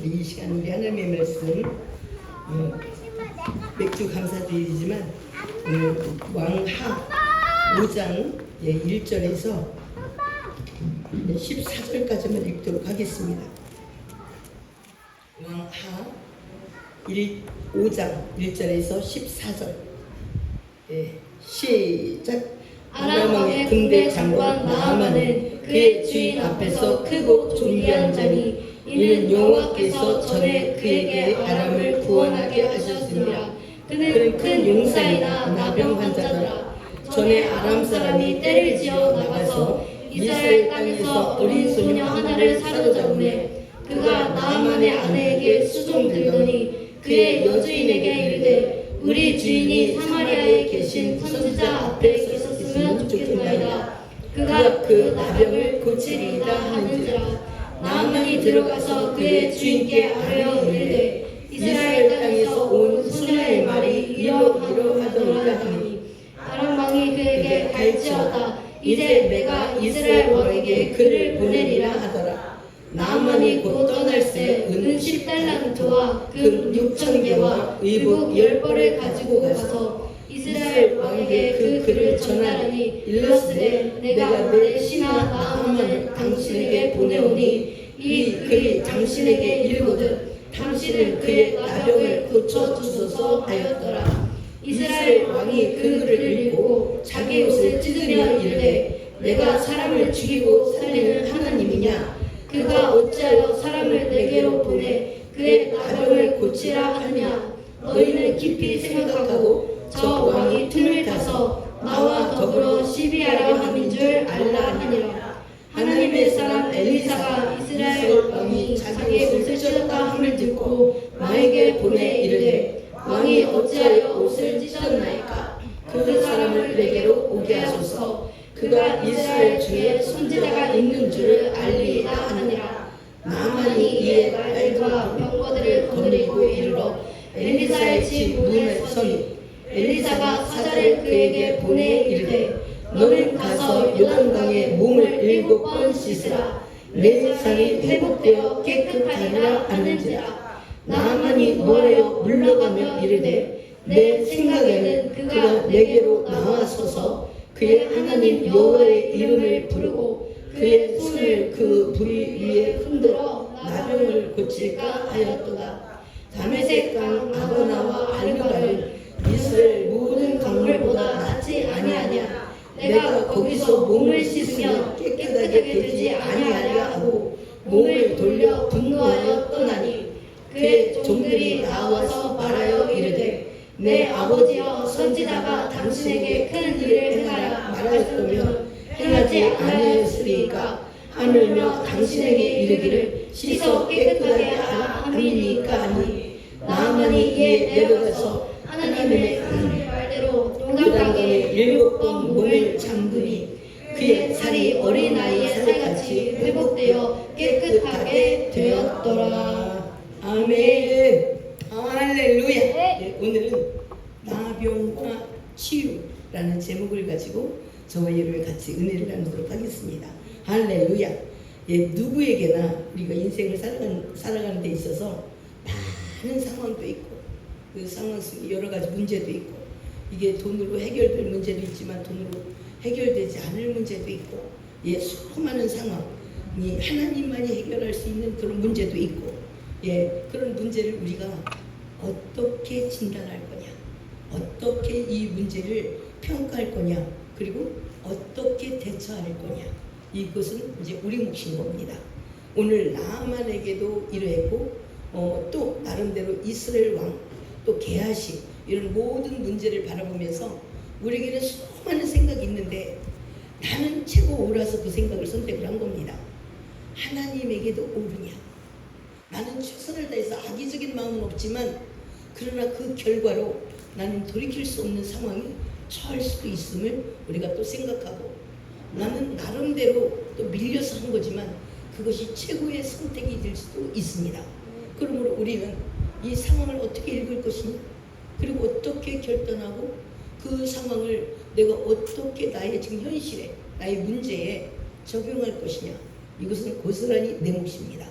이 시간 우리 하나님의 말씀 맥주 감사드리지만 왕하 5장 1절에서 14절까지만 읽도록 하겠습니다. 왕하 5장 1절에서 14절 시작. 아람 왕의 군대 장관 나하만은 그의 주인 앞에서 크고 존귀한 자니 이는 여호와께서 전에 그에게 아람을 구원하게 하셨습니다. 그는 큰 용사이나 나병 환자더라. 전에 아람 사람이 떼를 지어 나가서 이스라엘 땅에서 어린 소녀 하나를 사로잡음에 그가 나하만의 아내에게 수종들더니 그의 여주인에게 이르되 우리 주인이 사마리아에 계신 선지자 앞에 계셨으면 좋겠나이다. 그가 그 나병을 고치리이다 하는지라. 나하만이 들어가서 그의 주인께 아뢰어 이르되 이스라엘 땅에서 온 소녀의 말이 이러하더이다 하니 아람 왕이 그에게 갈지어다. 이제 내가 이스라엘 왕에게 그를 보내리라 하더라. 나하만이 곧 떠날새 은 10달란트와 금 6,000개와 의복 10벌을 가지고 가서 이스라엘 왕에게 그 글을 전하라니 일렀으되 내가 내 신하 나하만을 당신에게 보내오니 이 글이 당신에게 이르거든 당신은 그의 나병을 고쳐주소서 하였더라. 이스라엘 왕이 그 글을 읽고 자기 옷을 찢으며 이르되 내가 사람을 죽이고 살리는 하나님이냐. 그가 어찌하여 사람을 내게로 보내 그의 나병을 고치라 하냐. 너희는 깊이 생각하고 저 왕이 틈을 타서 나와 더불어 시비하려 함인 줄 알라 하니라. 하나님의 사람 엘리사가 이스라엘 왕이 자기 옷을 찢었다 함을 듣고 왕에게 보내 이르되 왕이 어찌하여 옷을 찢었나이까. 그 사람을 내게로 오게 하소서. 그가 이스라엘 중에 선지자가 있는 줄을 알리이다 하느니라. 나하만이 이에 말과 병거들을 거느리고 이르러 엘리사의 집 문에 서니 엘리사가 사자를 그에게 보내 이르되 너는 가서 요단강에 몸을 7번 씻으라. 내 살이 회복되어 깨끗하리라 하는지라. 나하만이 노하여 물러가며 이르되 내 생각에는 그가 내게로 나와서서 그의 하나님 여호와의 이름을 부르고 그의 손을 그 부위 위에 흔들어 나병을 고칠까 하였도다. 다메섹 강 아고나와 알루가는 이스라엘 모든 강물보다 낫지 아니하냐. 내가 거기서 몸을 씻으면 깨끗하게 되지 아니하랴 하고 몸을 돌려 분노하여 떠나니 그의 종들이 나와서 말하여 이르되 내 아버지여 선지자가 당신에게 큰 일을 행하라 말하였으면 행하지 아니하였으리까. 하물며 당신에게 이르기를 씻어 깨끗하게 하라 함이니까 하니 나하만이 이에 내려가서 하나님의 말대로 요단강에 7번 몸을 잠그니 그의 살이 어린아이의 살같이 회복되어 깨끗하게 되었더라. 아멘. 할렐루야. 오늘은 나병과 치유라는 제목을 가지고 저와 여러분 같이 은혜를 나누도록 하겠습니다. 할렐루야. 누구에게나 우리가 인생을 살아가는 데 있어서 많은 상황도 있고 그 상황 속에 여러 가지 문제도 있고 이게 돈으로 해결될 문제도 있지만 돈으로 해결되지 않을 문제도 있고 수많은 상황이 하나님만이 해결할 수 있는 그런 문제도 있고 그런 문제를 우리가 어떻게 진단할 거냐, 어떻게 이 문제를 평가할 거냐, 그리고 어떻게 대처할 거냐, 이것은 이제 우리 몫인 겁니다. 오늘 나하만에게도 이러했고 또 나름대로 이스라엘 왕, 또 게하시 이런 모든 문제를 바라보면서 우리에게는 수많은 생각이 있는데 나는 최고 옳아서 그 생각을 선택을 한 겁니다. 하나님에게도 옳으냐? 나는 최선을 다해서 악의적인 마음은 없지만 그러나 그 결과로 나는 돌이킬 수 없는 상황이 처할 수도 있음을 우리가 또 생각하고 나는 나름대로 또 밀려서 한 거지만 그것이 최고의 선택이 될 수도 있습니다. 그러므로 우리는 이 상황을 어떻게 읽을 것이냐, 그리고 어떻게 결단하고 그 상황을 내가 어떻게 나의 지금 현실에, 나의 문제에 적용할 것이냐, 이것은 고스란히 내 몫입니다.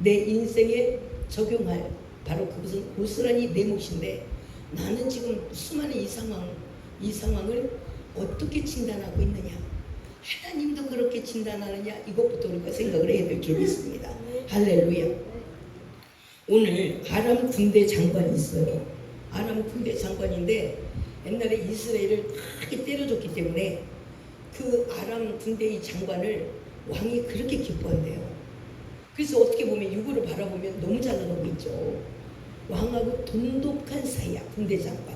내 인생의 적용할 바로 그것은 고스란히 내 몫인데 나는 지금 수많은 이 상황을 어떻게 진단하고 있느냐, 하나님도 그렇게 진단하느냐, 이것부터 우리가 생각을 해야 될 줄이 있습니다. 할렐루야. 오늘 아람 군대 장관이 있어요. 아람 군대 장관인데 옛날에 이스라엘을 크게 때려줬기 때문에 그 아람 군대의 장관을 왕이 그렇게 기뻐한대요. 그래서 어떻게 보면 육으로 바라보면 너무 잘 나가고 있죠. 왕하고 돈독한 사이야, 군대 장관.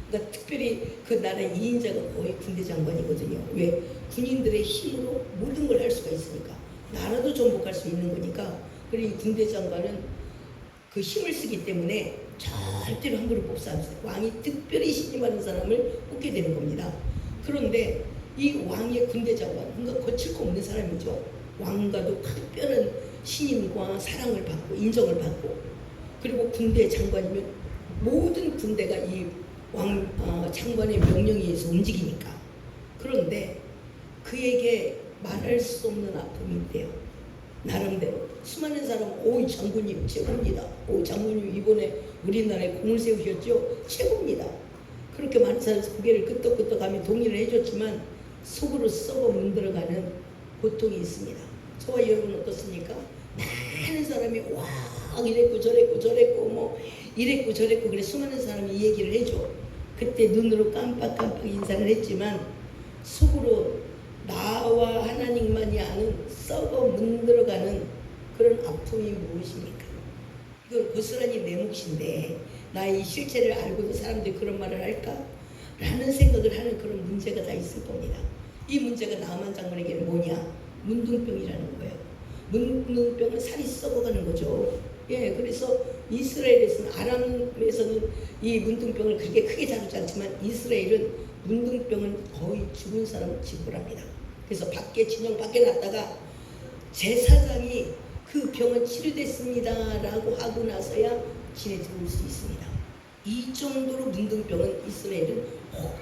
그러니까 특별히 그 나라의 2인자가 거의 군대 장관이거든요. 왜? 군인들의 힘으로 모든 걸 할 수가 있으니까. 나라도 정복할 수 있는 거니까. 그리고 이 군대 장관은 그 힘을 쓰기 때문에 절대로 함부로 뽑지 않습니다. 왕이 특별히 신임하는 사람을 뽑게 되는 겁니다. 그런데 이 왕의 군대 장관, 뭔가 거칠 거 없는 사람이죠. 왕과도 특별한 신임과 사랑을 받고 인정을 받고, 그리고 군대 장관이면 모든 군대가 이 장관의 명령에 의해서 움직이니까. 그런데 그에게 말할 수 없는 아픔이 있대요. 나름대로 수많은 사람은 오 장군님 최고입니다. 오 장군님 이번에 우리나라에 공을 세우셨죠? 최고입니다. 그렇게 많은 사람이 고개를 끄덕끄덕하며 동의를 해줬지만 속으로 썩어 문들어가는 고통이 있습니다. 저와 여러분 어떻습니까? 많은 사람이 와 이랬고 저랬고 뭐 이랬고 저랬고 그래 수많은 사람이 이 얘기를 해줘. 그때 눈으로 깜빡깜빡 인사를 했지만 속으로 나와 하나님만이 아는 썩어 문들어가는 그런 아픔이 무엇입니까? 이건 고스란히 내 몫인데 나의 실체를 알고도 사람들이 그런 말을 할까? 라는 생각을 하는 그런 문제가 다 있을 겁니다. 이 문제가 나만 장군에게는 뭐냐? 문둥병이라는 거예요. 문둥병은 살이 썩어가는 거죠. 예, 그래서 이스라엘에서는 아람에서는 이 문둥병을 그렇게 크게 다루지 않지만 이스라엘은 문둥병은 거의 죽은 사람을 지불합니다. 그래서 진영 밖에 놨다가 제사장이 그 병은 치료됐습니다 라고 하고 나서야 진에 들어올 수 있습니다. 이 정도로 문둥병은 이스라엘은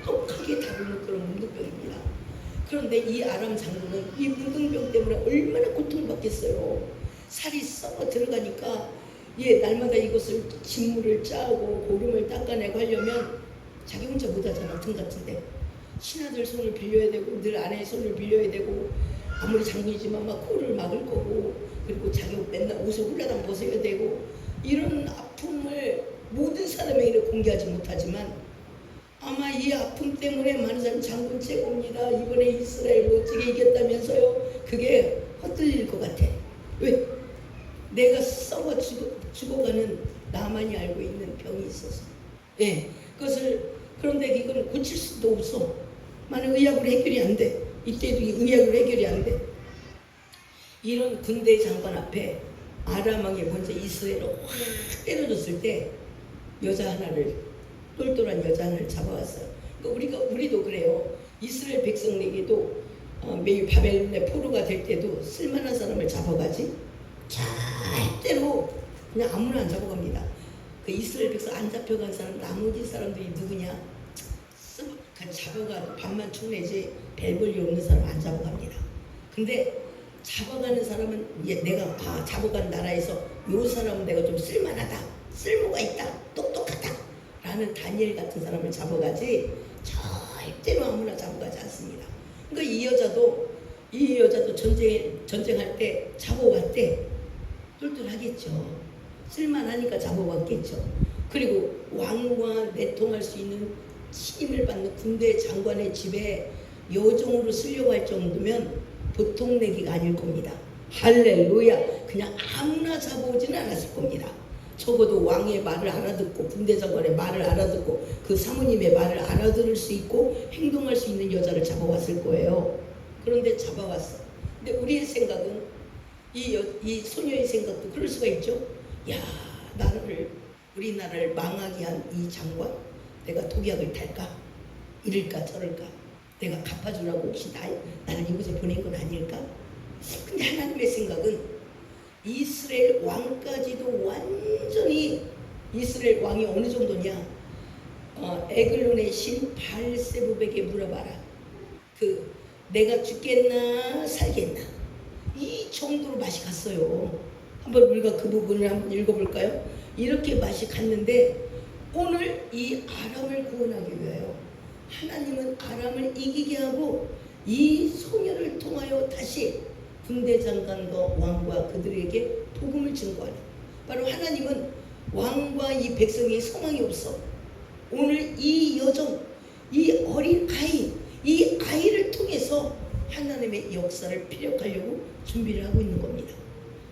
혹독하게 다루는 그런 문둥병입니다. 그런데 이 아람 장군은 이 문둥병 때문에 얼마나 고통받겠어요. 살이 썩어 들어가니까 날마다 이것을 진물을 짜고 고름을 닦아내고 하려면 자기 혼자 못하잖아. 등 같은데 신하들 손을 빌려야 되고 늘 아내의 손을 빌려야 되고 아무리 장군이지만 막 코를 막을 거고 그리고 자기 맨날 옷을 훌라당 벗어야 되고 이런 아픔을 모든 사람에게 공개하지 못하지만 아마 이 아픔 때문에 많은 사람 장군 최고입니다. 이번에 이스라엘 멋지게 이겼다면서요. 그게 헛들릴 것 같아. 왜? 내가 썩어 죽어가는 나만이 알고 있는 병이 있어서. 예, 그런데 이건 고칠 수도 없어. 만약 의학으로 해결이 안 돼. 이때도 의학으로 해결이 안 돼. 이런 군대 장관 앞에 아람왕이 먼저 이스라엘을 확 때려줬을 때 똘똘한 여자 하나를 잡아왔어요. 그러니까 우리도 그래요. 이스라엘 백성에게도 매일 바벨론의 포로가 될 때도 쓸만한 사람을 잡아가지 절대로 그냥 아무나 안 잡아갑니다. 그 이스라엘 백성 안 잡혀간 사람 나머지 사람들이 누구냐? 잡아가도 밥만 축내지 별 볼일 없는 사람 안 잡아갑니다. 근데 잡아가는 사람은 내가 잡아간 나라에서 요 사람은 내가 좀 쓸만하다, 쓸모가 있다, 똑똑하다 라는 다니엘 같은 사람을 잡아가지 절대로 아무나 잡아가지 않습니다. 그러니까 이 여자도 전쟁할 때 잡아왔대. 똘똘하겠죠. 쓸만하니까 잡아왔겠죠. 그리고 왕과 내통할 수 있는 신임을 받는 군대 장관의 집에 여종으로 쓰려고 할 정도면 보통 내기가 아닐 겁니다. 할렐루야. 그냥 아무나 잡아오지는 않았을 겁니다. 적어도 왕의 말을 알아듣고 군대 장관의 말을 알아듣고 그 사모님의 말을 알아들을 수 있고 행동할 수 있는 여자를 잡아왔을 거예요. 그런데 잡아왔어. 근데 우리의 생각은 이 소녀의 생각도 그럴 수가 있죠. 야, 우리나라를 망하게 한 이 장관, 내가 독약을 탈까? 이럴까 저럴까? 내가 갚아주라고 혹시 나를 이곳에 보낸 건 아닐까? 근데 하나님의 생각은 이스라엘 왕까지도 완전히 이스라엘 왕이 어느 정도냐? 에글론의 신 발세부백에 물어봐라. 내가 죽겠나 살겠나? 이 정도로 맛이 갔어요. 한번 우리가 그 부분을 한번 읽어볼까요? 이렇게 맛이 갔는데 오늘 이 아람을 구원하기 위하여 하나님은 아람을 이기게 하고 이 소녀를 통하여 다시 군대 장관과 왕과 그들에게 복음을 증거하라. 바로 하나님은 왕과 이 백성이 소망이 없어. 오늘 이 여종, 이 어린 아이, 이 아이를 통해서 하나님의 역사를 피력하려고 준비를 하고 있는 겁니다.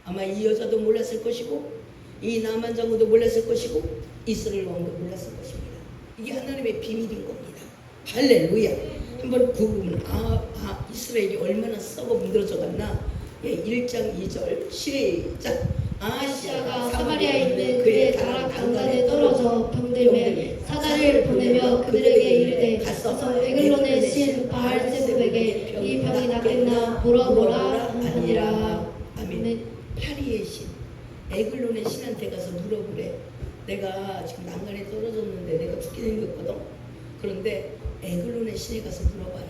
아마 이 여자도 몰랐을 것이고 이 나만 장군도 몰랐을 것이고 이스라엘 왕도 몰랐을 것입니다. 이게 하나님의 비밀인 겁니다. 할렐루야. 한번 그 부분 이스라엘이 얼마나 썩어 문드러져 갔나. 1장 2절 시작. 아시아가 사마리아에 있는 그의 다락 강단에 떨어져 병들매 사자를 보내며 그들에게 이르되 가서 에글론의 신 바알세불에게 이 병이 낫겠나 물어보라 하니라. 아멘. 파리의 신 에글론의 신한테 가서 물어보래. 내가 지금 난간에 떨어졌는데 내가 죽게 생겼거든. 그런데 에글론의 신에 가서 물어봐라.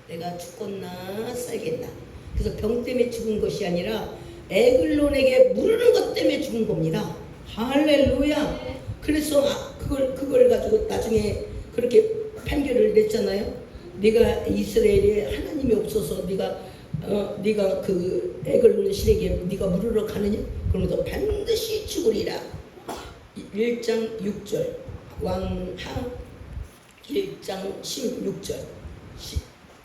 내가 죽겠나 살겠나. 그래서 병 때문에 죽은 것이 아니라 에글론에게 물으는 것 때문에 죽은 겁니다. 할렐루야. 그래서 그걸 가지고 나중에 그렇게 판결을 냈잖아요. 네가 이스라엘에 하나님이 없어서 네가 그 에글론 신에게 네가 물으러 가느냐? 그러면서 반드시 죽으리라. 1장 6절 왕하 1장 16절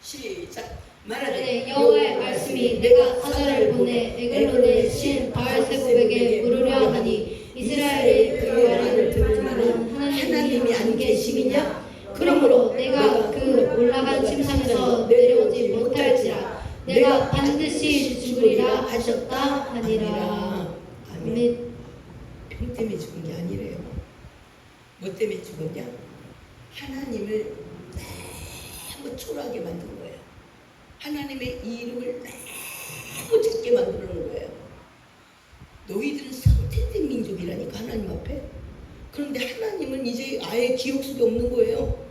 시작. 말하되 여호와의 말씀이 내가 사자를 보내 에글론의 신 바알세불에게 물으려 하니 이스라엘의 그 말을 들을 만한 하나님이 안 계심이냐? 그러므로 내가 그 올라간 침상에서 내려오지 못할지라 내가 반드시 죽으리라 하셨다 하니라. 아멘. 병 때문에 죽은 게 아니래요. 뭐 때문에 죽었냐? 하나님을 너무 초라하게 만든 거예요. 하나님의 이름을 너무 작게 만들어 놓은 거예요. 너희들은 선택된 민족이라니까 하나님 앞에. 그런데 하나님은 이제 아예 기억 속에 없는 거예요.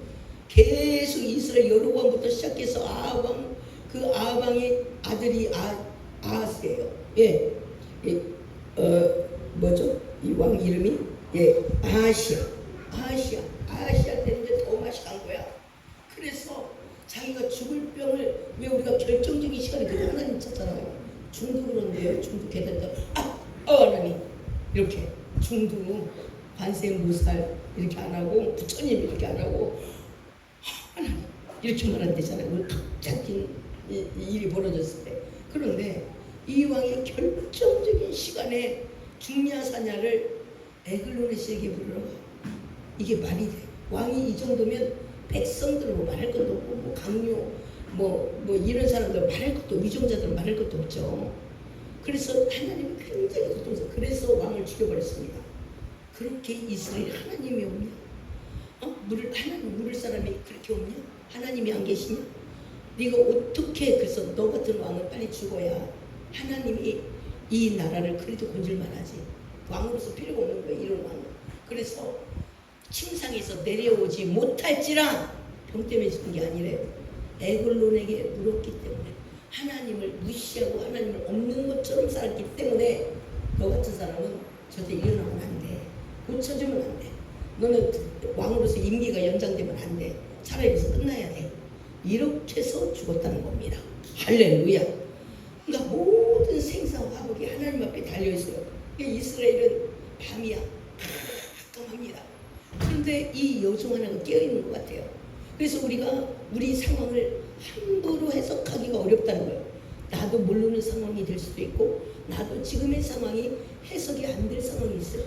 계속 이스라엘 여로보암부터 시작해서 아합왕, 그 아합왕의 아들이 아하스예요. 뭐죠? 이 왕 이름이 아하시아 때문에 더 맛이 간 거야. 그래서 자기가 죽을 병을 왜 우리가 결정적인 시간에 그 하나님 찾잖아요. 중독을 한대요. 중독해야 하나님 이렇게 중독 관세음보살 이렇게 안 하고 부처님 이렇게 안 하고 하나님 이렇게 말안 되잖아요. 갑자기 일이 벌어졌을 때. 그런데 이 왕이 결정적인 시간에 죽냐 사냐를 에글론의 신에게 물으러 이게 말이 돼. 왕이 이 정도면 백성들 뭐 말할 것도 없고 뭐 강요 뭐 이런 사람들 말할 것도 위종자들 말할 것도 없죠. 그래서 하나님이 굉장히 고통스러워. 그래서 왕을 죽여버렸습니다. 그렇게 이스라엘 하나님이 없냐? 하나님 물을 사람이 그렇게 없냐? 하나님이 안 계시냐? 네가 어떻게 그래서 너 같은 왕은 빨리 죽어야 하나님이 이 나라를 그래도 건질만하지. 왕으로서 필요가 없는 거예요. 이런 왕은. 그래서 침상에서 내려오지 못할지라 병 때문에 죽은 게 아니래요. 에글론에게 물었기 때문에 하나님을 무시하고 하나님을 없는 것처럼 살았기 때문에 너 같은 사람은 절대 일어나면 안 돼. 고쳐주면 안 돼. 너는 왕으로서 임기가 연장되면 안 돼. 차라리 여기서 끝나야 돼. 이렇게 해서 죽었다는 겁니다. 할렐루야. 그러니까 모든 생사와 화복이 하나님 앞에 달려있어요. 이스라엘은 밤이야. 깜깜합니다. 그런데 이 여종 하나가 깨어있는 것 같아요. 그래서 우리가 우리 상황을 함부로 해석하기가 어렵다는 거예요. 나도 모르는 상황이 될 수도 있고 나도 지금의 상황이 해석이 안 될 상황이 있어요.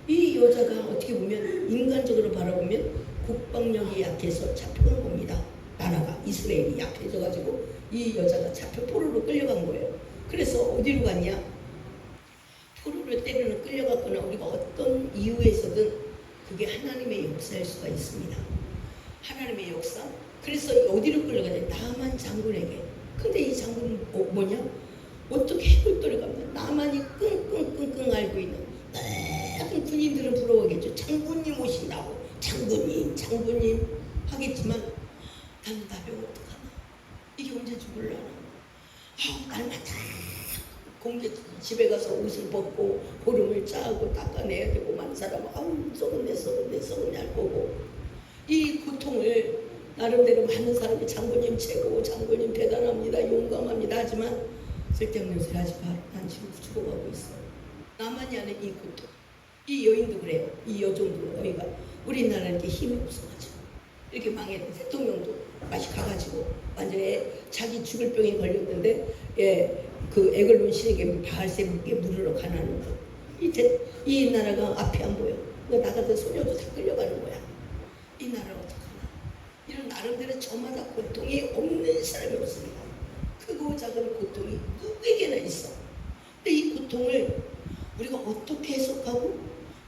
이 여자가 어떻게 보면 인간적으로 바라보면 국방력이 약해서 잡혀간 겁니다. 나라가 이스라엘이 약해져가지고 이 여자가 잡혀 포로로 끌려간 거예요. 그래서 어디로 갔냐? 포로를 때리는 끌려갔거나 우리가 어떤 이유에서든 그게 하나님의 역사일 수가 있습니다. 하나님의 역사? 그래서 어디로 끌려가냐? 나만 장군에게. 근데 이 장군은 뭐냐? 어떻게 해골도를 가면 나만이 끙끙끙끙 앓고 있는 다른 군인들은 부러워하겠죠. 장군님 오신다고. 장군님 하겠지만 나는 나병 어떡하나? 이게 언제 죽을라나? 날마다 공개 집에 가서 옷을 벗고 보름을 짜고 닦아내야 되고 많은 사람은 아우 썩었네 할 거고 이 고통을 나름대로 많은 사람이 장군님 최고 장군님 대단합니다 용감합니다 하지만 쓸데없는 소리 하지 마. 난 지금 죽어가고 있어. 나만이 아는 이 고통. 이 여인도 그래요. 이 여종도 여기가 우리나라는 이렇게 힘이 없어가지고 이렇게 망했던 대통령도 맛이 가가지고 완전히 자기 죽을 병에 걸렸는데 그 애걸론 신에게 바알세부께 물으러 가는 거. 이 나라가 앞이 안 보여. 나가던 소녀도 다 끌려가는 거야. 이 나라 어떡하나. 이런 나름대로 저마다 고통이 없는 사람이 없습니다. 크고 작은 고통이 누구에게나 있어. 근데 이 고통을 우리가 어떻게 해석하고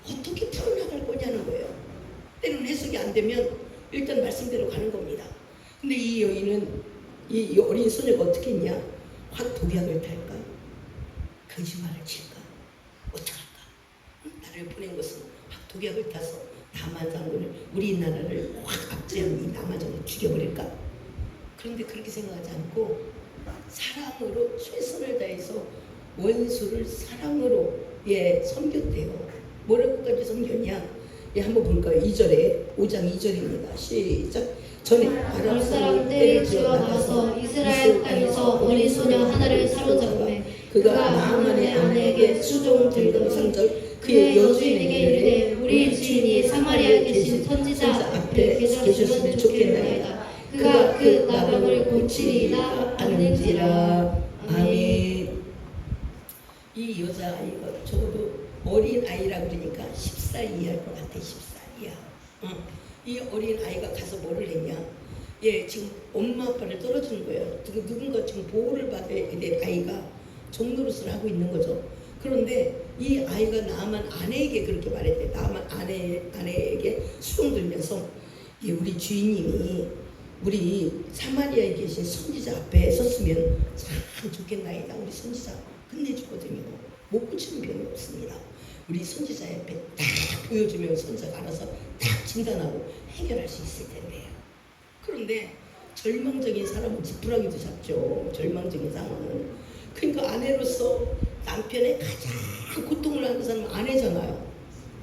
어떻게 풀어나갈 거냐는 거예요. 때로는 해석이 안 되면 일단 말씀대로 가는 겁니다. 근데 이 여인은 이 어린 소녀가 어떻게 했냐? 확 독약을 탈까? 거짓말을 칠까? 어떡할까? 나를 보낸 것은 확 독약을 타서 남한 장군을 우리나라를 확 압제하는 이 남한 장군을 죽여버릴까? 그런데 그렇게 생각하지 않고 사랑으로 최선을 다해서 원수를 사랑으로 섬겼대요. 뭐라고까지 섬겼냐? 한번 볼까요? 2절에 5장 2절입니다. 시작. 전에 아랍 사람 떼를 지어 나가서 이스라엘 땅에서 어린 소녀 하나를 사로잡음에 그가 나아만의 아내에게 수종 들던 3절 그의 여주인에게 이르되 우리 지인이 사마리아에 계신 선지자 앞에 계셨으면 좋겠나이다. 그가 그 나병을 고치리이다 하는지라. 아멘. 이 여자아이가 적어도 어린 아이라 그러니까 10살 이하일 것 같아. 10살 이하. 이 어린 아이가 가서 뭐를 했냐? 지금 엄마 아빠를 떨어지는 거예요. 누군가 지금 보호를 받아야 될 아이가 종노릇을 하고 있는 거죠. 그런데 이 아이가 나만 아내에게 그렇게 말했대. 나만 아내에게 수종 들면서 우리 주인님이 우리 사마리아에 계신 선지자 앞에 섰으면 참 좋겠나이다. 우리 선지자 끝내주거든요. 못 고치는 병이 없습니다. 우리 선지자 앞에 딱 보여주면 선지자가 알아서 딱 진단하고 해결할 수 있을 텐데요. 그런데 절망적인 사람은 지푸라기도 잡죠. 절망적인 상황은. 그러니까 아내로서 남편의 가장 고통을 하는 사람은 아내잖아요.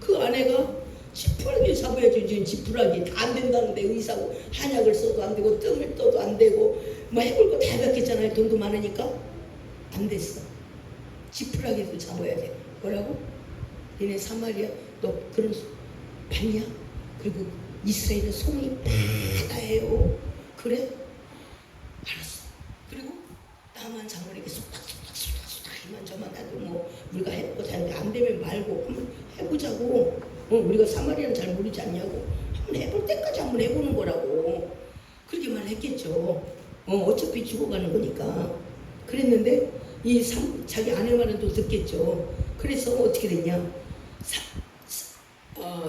그 아내가 지푸라기 잡아야지. 지금 지푸라기 다 안 된다는데 의사고 한약을 써도 안 되고 뜸을 떠도 안 되고 뭐 해볼 거 다 해봤겠잖아요. 돈도 많으니까 안 됐어. 지푸라기도 잡아야 돼. 뭐라고? 얘네 사마리아 너 그런 봤냐? 그리고 이스라엘은 소문이 바다예요. 그래? 알았어. 그리고 나만 장모에게 속닥속닥 이만저만 나도 뭐 우리가 해볼 거 다 했는데 안 되면 말고 한번 해보자고. 우리가 사마리아는 잘 모르지 않냐고. 한번 해볼 때까지 한번 해보는 거라고. 그렇게 말했겠죠. 어차피 죽어가는 거니까. 그랬는데 자기 아내 말은 또 듣겠죠. 그래서 어떻게 됐냐?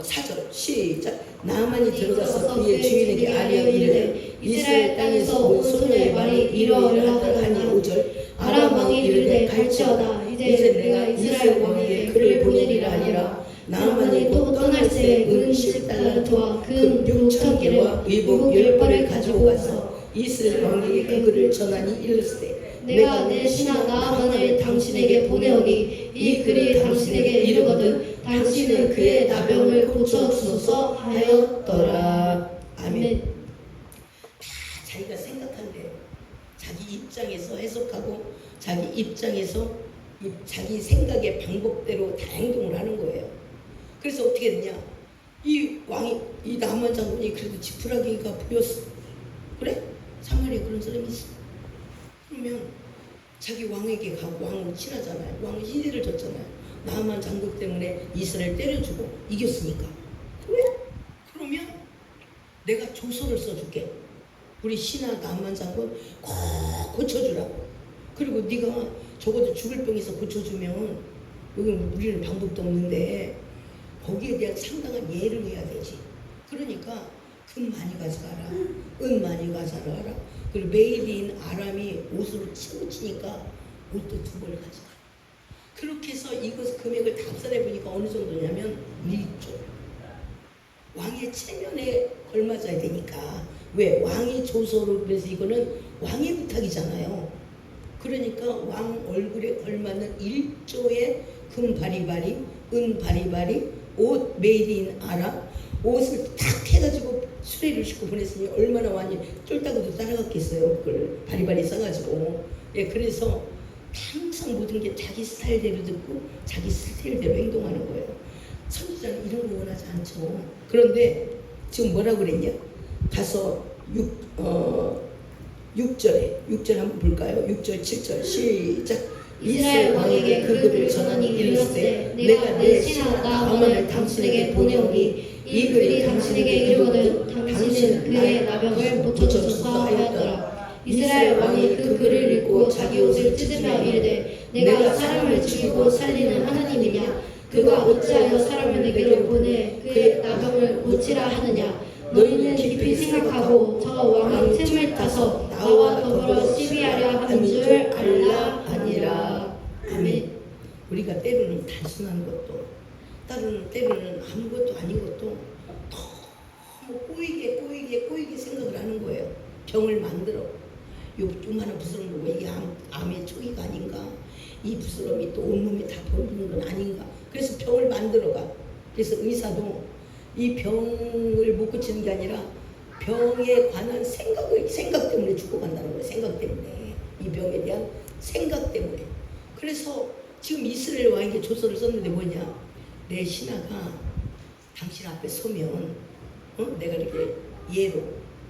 4절 시작. 나만이 들어가서 그의 주인에게 아뢰어 이르되 이스라엘 땅에서 온 소녀의 말이 이러이러하다 하니 5절. 아람 왕이 이르되 갈지어다. 이제 내가 이스라엘 왕에게 그를 보내리라 하니라. 나만이 또 떠날 새에 은 10달란트와 금 6,000개와 의복 10벌을 가지고 가서 이스라엘 왕에게 그를 전하니 이르시되 내가 내 신하 나아만을 당신에게 보내오니 이 글이 당신에게 이르거든 당신은 그의 나병을 고쳐주소서 하였더라. 아멘. 다 자기가 생각한 대로 자기 입장에서 해석하고 자기 입장에서 자기 생각의 방법대로 다 행동을 하는 거예요. 그래서 어떻게 됐냐? 이 나만 장군이 그래도 지푸라기가 보였어. 그래? 사마리아에 그런 사람이 있어. 그러면 자기 왕에게 가고 왕으로 친하잖아요. 왕은 희대를 줬잖아요. 나만 장군 때문에 이스라엘 때려주고 이겼으니까. 그래? 그러면 내가 조서를 써줄게. 우리 신하 나만 장군 꼭 고쳐주라고. 그리고 네가 적어도 죽을 병에서 고쳐주면 여기 우리는 방법도 없는데 거기에 대한 상당한 예를 해야 되지. 그러니까 금 많이 가져가라. 은 많이 가져가라. 그리고 메이드인 아람이 옷으로 치니까 옷도 2벌 가져가. 그렇게 해서 이것 금액을 다 합산해 보니까 어느 정도냐면 1조. 왕의 체면에 걸맞아야 되니까. 왜? 왕이 조서로 그래서 이거는 왕의 부탁이잖아요. 그러니까 왕 얼굴에 걸맞는 1조의 금 바리바리, 은 바리바리, 옷 메이드 인 아랍, 옷을 탁 해가지고 수레를 싣고 보냈으니 얼마나 많이 쫄다가도 따라갔겠어요. 그걸 바리바리 써가지고. 예, 그래서 항상 모든 게 자기 스타일대로 듣고 자기 스타일대로 행동하는 거예요. 선지자는 이런 거 원하지 않죠. 그런데 지금 뭐라고 그랬냐? 가서 6절에 한번 볼까요? 6절 7절 시작. 이스라엘 왕에게 그 글을 전하니 이르렀으되 내가 내 신하 나아만을 당신에게 보내오니 이 글이 당신에게 이르거든 당신은 그의 나병을 고쳐주소서 하였더라. 이스라엘 왕이 그 글을 읽고 자기 옷을 찢으며 이르되 내가 사람을 죽이고 살리는 하나님이냐 그가 어찌하여 사람을 내게로 보내 그의 나병을 고치라 하느냐. 너희는 깊이 생각하고 저 왕의 틈을 타서 나와 더불어 시비하려 하는 줄 알라 아니라. 아멘. 우리가 때로는 단순한 것도 때로는 아무것도 아닌 것도 너무 꼬이게 생각을 하는 거예요. 병을 만들어. 요만한 부스럼 보고 이게 암의 초기가 아닌가, 이 부스럼이 또 온몸에 다 벌리는 건 아닌가. 그래서 병을 만들어가. 그래서 의사도 이 병을 못 고치는 게 아니라 병에 관한 생각 때문에 죽어간다는 거예요. 생각 때문에. 이 병에 대한 생각 때문에. 그래서 지금 이스라엘 왕에게 조서를 썼는데 뭐냐, 내 신하가 당신 앞에 서면 내가 이렇게 예로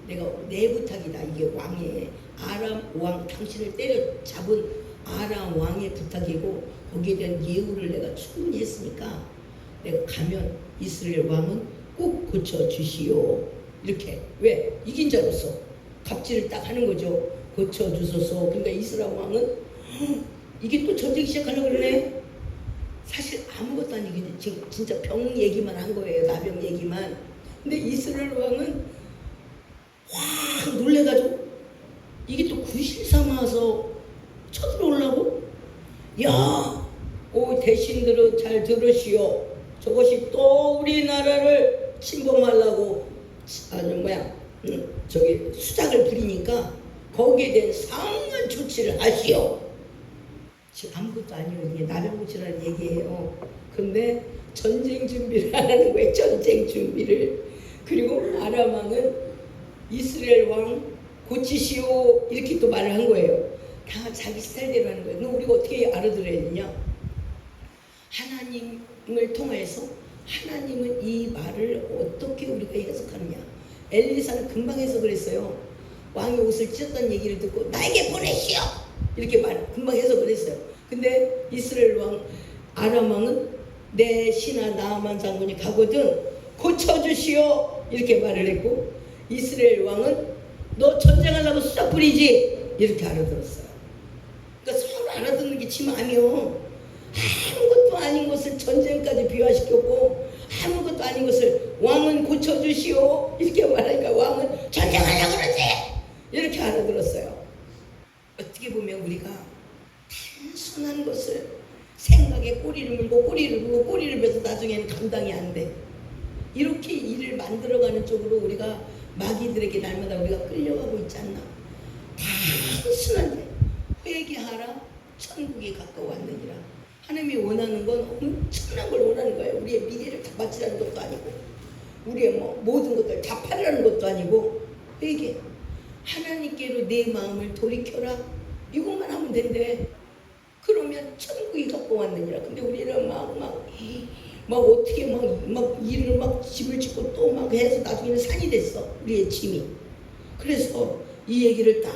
내가 내 부탁이다. 이게 왕의 아람 왕 당신을 때려잡은 아람 왕의 부탁이고 거기에 대한 예우를 내가 충분히 했으니까 내가 가면 이스라엘 왕은 꼭 고쳐주시오. 이렇게. 왜? 이긴 자로서 갑질을 딱 하는 거죠. 고쳐주소서. 그러니까 이스라엘 왕은 이게 또 전쟁 시작하려고 그러네. 사실 아무것도 아니거든요. 지금 진짜 병 얘기만 한 거예요. 나병 얘기만. 근데 이스라엘 왕은 확 놀래가지고 이게 또 구실 삼아서 쳐들어오려고? 야, 오 대신들은 잘 들으시오. 저것이 또 우리나라를 침범하려고 저기 수작을 부리니까 거기에 대한 상한 조치를 하시오. 지금 아무것도 아니에요. 이게 나병 고치라는 얘기예요. 근데 전쟁 준비를 하는 거예요. 전쟁 준비를. 그리고 아람 왕은 이스라엘 왕 고치시오 이렇게 또 말을 한 거예요. 다 자기 스타일대로 하는 거예요. 그럼 우리가 어떻게 알아들어야 되냐? 하나님을 통해서 하나님은 이 말을 어떻게 우리가 해석하느냐. 엘리사는 금방 해석을 했어요. 왕이 옷을 찢었다는 얘기를 듣고 나에게 보내시오 이렇게 금방 해석을 했어요. 근데 이스라엘 왕 아람 왕은 내 신하 나아만 장군이 가거든 고쳐주시오 이렇게 말을 했고, 이스라엘 왕은 너 전쟁하려고 수작 부리지 이렇게 알아들었어요. 그러니까 서로 알아듣는 게 지 마음이요. 아무것도 아닌 것을 전쟁까지 비화시켰고 아무것도 아닌 것을 왕은 고쳐주시오 이렇게 말하니까 왕은 전쟁하려고 그러지 이렇게 알아들었어요. 어떻게 보면 우리가 단순한 것을 생각에 꼬리를 물고 꼬리를 매서 나중에는 감당이 안 돼. 이렇게 일을 만들어가는 쪽으로 우리가 마귀들에게 날마다 우리가 끌려가고 있지 않나. 단순한데 회개하라 천국이 가까워왔느니라. 하나님이 원하는 건 엄청난 걸 원하는 거예요. 우리의 미래를 다 바치라는 것도 아니고 우리의 모든 것들 다 팔으라는 것도 아니고 회개. 하나님께로 내 마음을 돌이켜라. 이것만 하면 된대. 그러면 천국이 가까워왔느니라. 근데 우리는 막 어떻게 막 일을 막 집을 짓고 또 막 해서 나중에는 산이 됐어. 우리의 짐이. 그래서 이 얘기를 딱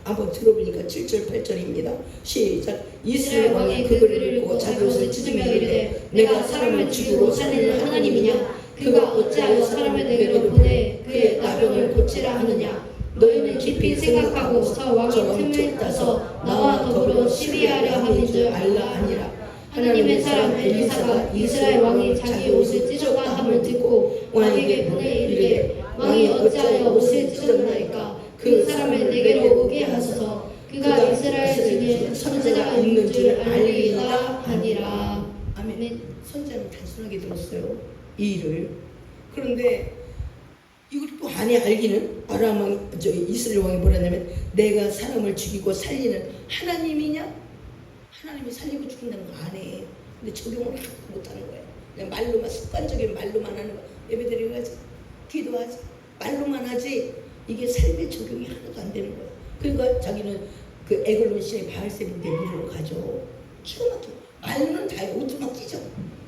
한번 들어보니까 7절 8절입니다. 시작. 이스라엘 왕이 그 글을 읽고 자기 옷을 찢으며 이르되 내가 사람을 죽이고 살리는 하나님이냐 그가 어찌하여 사람을 내게로 보내 그의 나병을 고치라 하느냐. 너희는 깊이 생각하고 저 왕의 틈을 타서 나와 더불어 시비하려 하는 줄 알라 하니라. 하나님의 사람 엘리사가 이스라엘 왕이 자기 옷을 찢었다 함을 듣고 왕에게 보내 이르되 왕이 어찌하여 옷을 찢었나이까 그 사람을 내게로 오게 하소서. 그가 이스라엘 중에 선지자가 있는 줄 알리이다 하니라. 아멘. 선지자는 단순하게 들었어요. 이 일을. 그런데 이걸 또 안에 알기는 아람 왕, 이스라엘 왕이 뭐라냐면 내가 사람을 죽이고 살리는 하나님이냐? 하나님이 살리고 죽인다는 거 안 해. 근데 적용을 하나도 못하는 거예요. 그냥 말로만, 습관적인 말로만 하는 거. 예배드리고 하지, 기도하지, 말로만 하지. 이게 삶의 적용이 하나도 안 되는 거예요. 그러니까 자기는 그 에글론 신의 바알세불 때 물으러 가죠. 기가 막혀. 말로는 다 오두막지죠.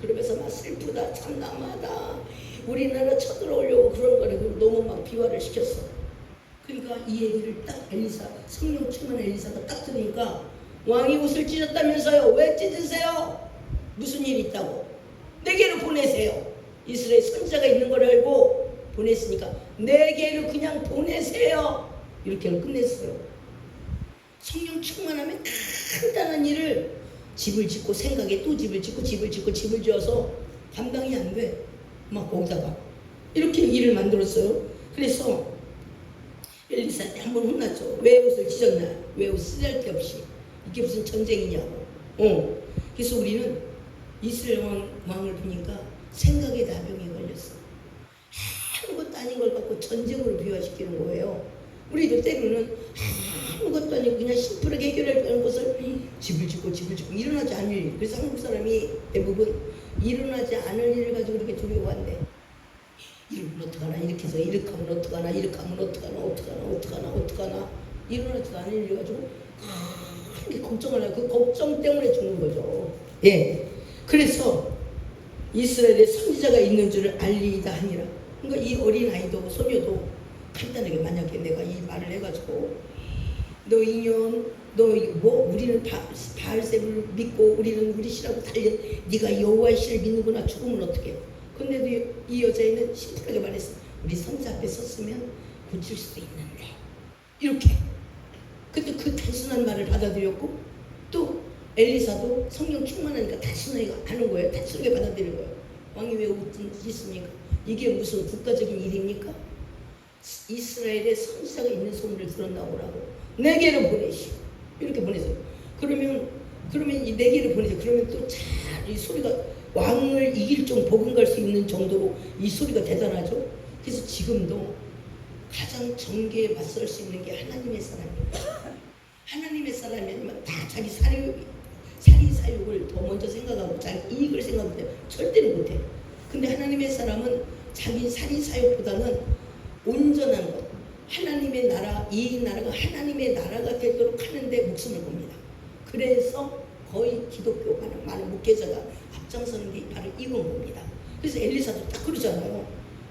그러면서 막 슬프다, 참담하다, 우리나라 쳐들어오려고 그런 거를 너무 막 비화를 시켰어. 그러니까 이 얘기를 딱 엘리사, 성령 충만한 엘리사가 딱 들으니까 왕이 옷을 찢었다면서요. 왜 찢으세요? 무슨 일이 있다고? 내게로 보내세요. 이스라엘 선지자가 있는 걸 알고 보냈으니까 내게로 그냥 보내세요. 이렇게 끝냈어요. 성령 충만하면 간단한 일을 집을 짓고 생각에 또 집을 짓고 집을 짓고 집을 지어서 감당이 안 돼. 막 거기다가 이렇게 일을 만들었어요. 그래서 엘리사한테 한번 혼났죠. 왜 옷을 찢었나? 왜 옷 쓰잘데없이. 이게 무슨 전쟁이냐고. 그래서 우리는 이스라엘 왕을 보니까 생각에 나병이 걸렸어. 아무것도 아닌 걸 갖고 전쟁으로 비화시키는 거예요. 우리도 때로는 아무것도 아니고 그냥 심플하게 해결할 것을 집을 짓고 일어나지 않을 일. 그래서 한국 사람이 대부분 일어나지 않을 일을 가지고 이렇게 두려워한대. 이러면 어떡하나, 이렇게 해서 이렇게 하면 어떡하나, 이렇게 하면 어떡하나 일어나지도 않을 일을 가지고 그렇게 걱정을 하고 그 걱정 때문에 죽는 거죠. 예. 그래서 이스라엘에 선지자가 있는 줄을 알리이다 하니라. 그러니까 이 어린아이도 소녀도 간단하게 만약에 내가 이 말을 해가지고 너 인연, 너 뭐 우리는 바알세불을 믿고 우리는 우리 신하고 달려 네가 여호와의 신을 믿는구나. 죽으면 어떡해. 근데도 이 여자애는 심플하게 말했어. 우리 선지자 앞에 섰으면 고칠 수도 있는데 이렇게. 근데 그 단순한 말을 받아들였고 또 엘리사도 성령 충만하니까 단순하게 하는 거예요. 단순하게 받아들인 거예요. 왕이 왜 옷을 찢습니까? 이게 무슨 국가적인 일입니까? 이스라엘에 선지자가 있는 소문을 들었나 보라고. 내게로 보내시오. 이렇게 보내세요. 그러면 이 내게로 보내세요. 그러면 또 잘 이 소리가 왕을 이길 정 버금갈 수 있는 정도로 이 소리가 대단하죠. 그래서 지금도 가장 정계에 맞설 수 있는 게 하나님의 사람이에요. 하나님의 사람이 아니면 다 자기 사리사욕을 더 먼저 생각하고 자기 이익을 생각하면 절대로 못해. 근데 하나님의 사람은 자기 사리사욕보다는 온전한 것, 하나님의 나라, 이 나라가 하나님의 나라가 되도록 하는데 목숨을 겁니다. 그래서 거의 기독교 많은 목회자가 앞장서는 게 바로 이건 겁니다. 그래서 엘리사도 딱 그러잖아요.